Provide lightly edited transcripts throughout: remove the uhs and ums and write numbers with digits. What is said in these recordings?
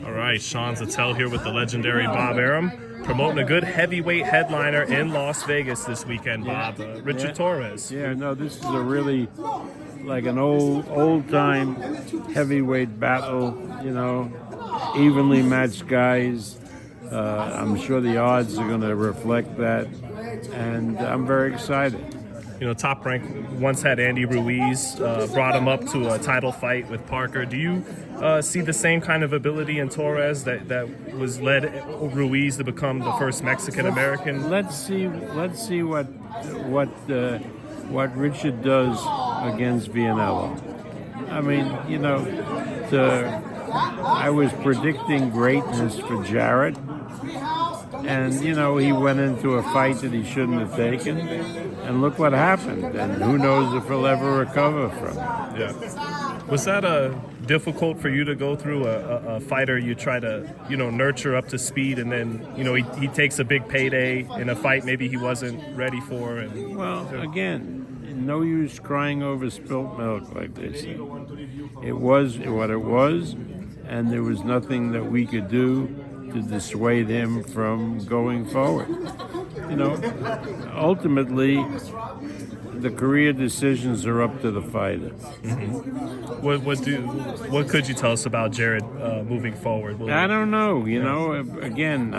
All right, Sean Zittel here with the legendary Bob Arum, promoting a good heavyweight headliner in Las Vegas this weekend, Bob. Richard Torres. Yeah, no, this is a really like an old-time heavyweight battle, evenly matched guys. I'm sure the odds are going to reflect that, and I'm very excited. Top Rank once had Andy Ruiz, brought him up to a title fight with Parker. Do you see the same kind of ability in Torres that was led Ruiz to become the first Mexican-American? Let's see what Richard does against Vianello. I mean, I was predicting greatness for Jarrett, and he went into a fight that he shouldn't have taken, and look what happened. And who knows if he'll ever recover from it. Yeah. Was that difficult for you to go through a fighter you try to nurture up to speed, and then he takes a big payday in a fight maybe he wasn't ready for? Well, again, no use crying over spilt milk, like they say. It was what it was, and there was nothing that we could do to dissuade him from going forward. Ultimately, the career decisions are up to the fighter. Mm-hmm. What could you tell us about Jared moving forward? I don't know. Again,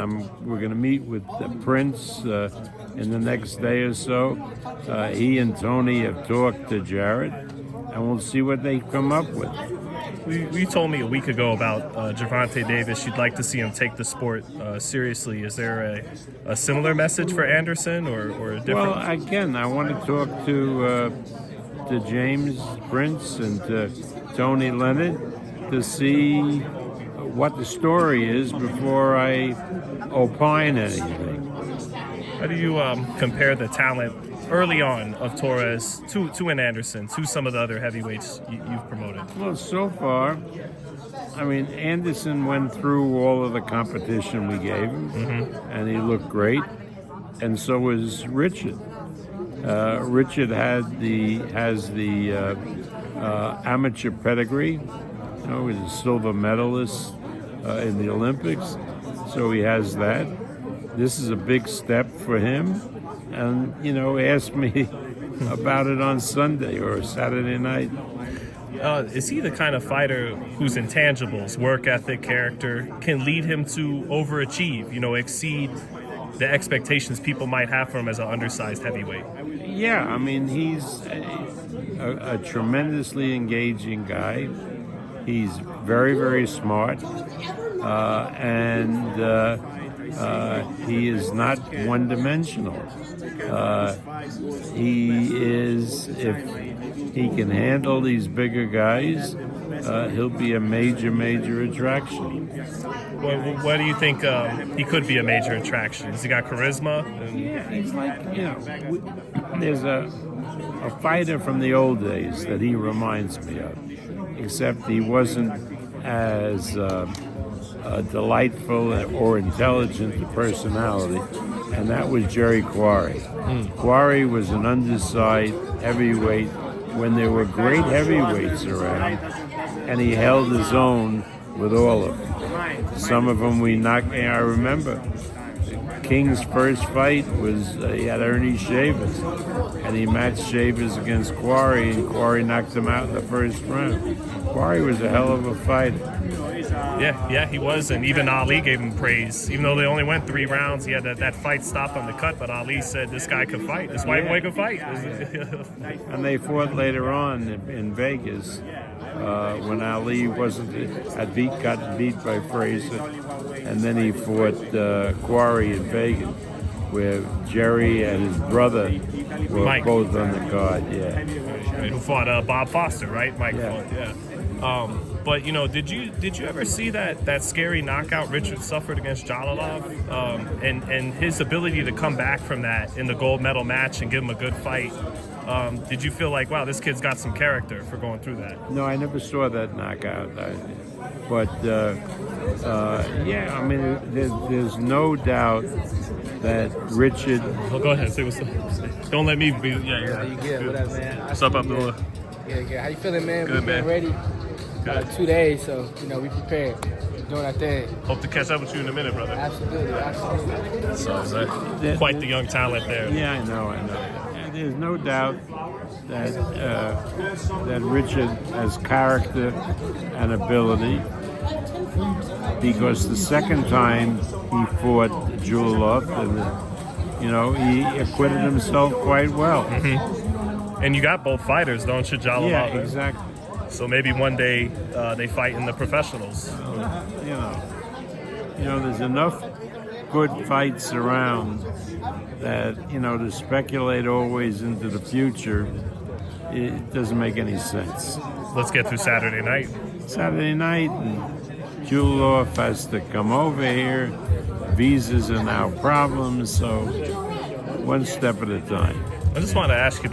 we're going to meet with Prince in the next day or so. He and Tony have talked to Jared, and we'll see what they come up with. You told me a week ago about Gervonta Davis. You'd like to see him take the sport seriously. Is there a similar message for Anderson or a different? Well, again, I want to talk to James Prince and to Tony Leonard to see what the story is before I opine anything. How do you compare the talent early on of Torres to an Anderson, to some of the other heavyweights you've promoted? Well, so far, Anderson went through all of the competition we gave him, and he looked great, and so was Richard. Richard has the amateur pedigree. He's a silver medalist in the Olympics, so he has that. This is a big step for him. And, asked me about it on Sunday or Saturday night. Is he the kind of fighter whose intangibles, work ethic, character, can lead him to overachieve, exceed the expectations people might have for him as an undersized heavyweight? Yeah, he's a tremendously engaging guy. He's very, very smart. And he is not one-dimensional. If he can handle these bigger guys, he'll be a major attraction. What do you think he could be a major attraction? Has he got charisma? Yeah, he's like, there's a fighter from the old days that he reminds me of, except he wasn't as delightful or intelligent a personality, and that was Jerry Quarry. Quarry was an undersized heavyweight when there were great heavyweights around, and he held his own with all of them. Some of them we knocked. I remember King's first fight was he had Ernie Shavers, and he matched Shavers against Quarry, and Quarry knocked him out in the first round. Quarry was a hell of a fighter. Yeah, he was, and even Ali gave him praise. Even though they only went 3 rounds, he had that fight stopped on the cut, but Ali said this guy could fight. This white boy could fight. And they fought later on in Vegas when Ali gotten beat by Fraser, and then he fought Quarry in Vegas, where Jerry and his brother were Mike. Both on the card. Yeah. Who fought Bob Foster, right? Mike Yeah. fought, yeah. But did you ever see that scary knockout Richard suffered against Jalilov, and his ability to come back from that in the gold medal match and give him a good fight? Did you feel like, wow, this kid's got some character for going through that? No, I never saw that knockout. There's no doubt that Richard. Oh, go ahead. Say what's up. Don't let me be. Yeah, you good? What up, man? What's up, Abdullah? Yeah. How you feeling, man? Good, man. Ready? Good. 2 days, so we prepared, doing our thing. Hope to catch up with you in a minute, brother. Absolutely, absolutely. So, quite the young talent there. Yeah, I know. And there's no doubt that that Richard has character and ability, because the second time he fought Julov, and he acquitted himself quite well. Mm-hmm. And you got both fighters, don't you, Jalal? Yeah, exactly. So maybe one day they fight in the professionals. There's enough good fights around that to speculate always into the future, it doesn't make any sense. Let's get through Saturday night. Saturday night, and Julov has to come over here. Visas are now problems, so one step at a time. I just want to ask you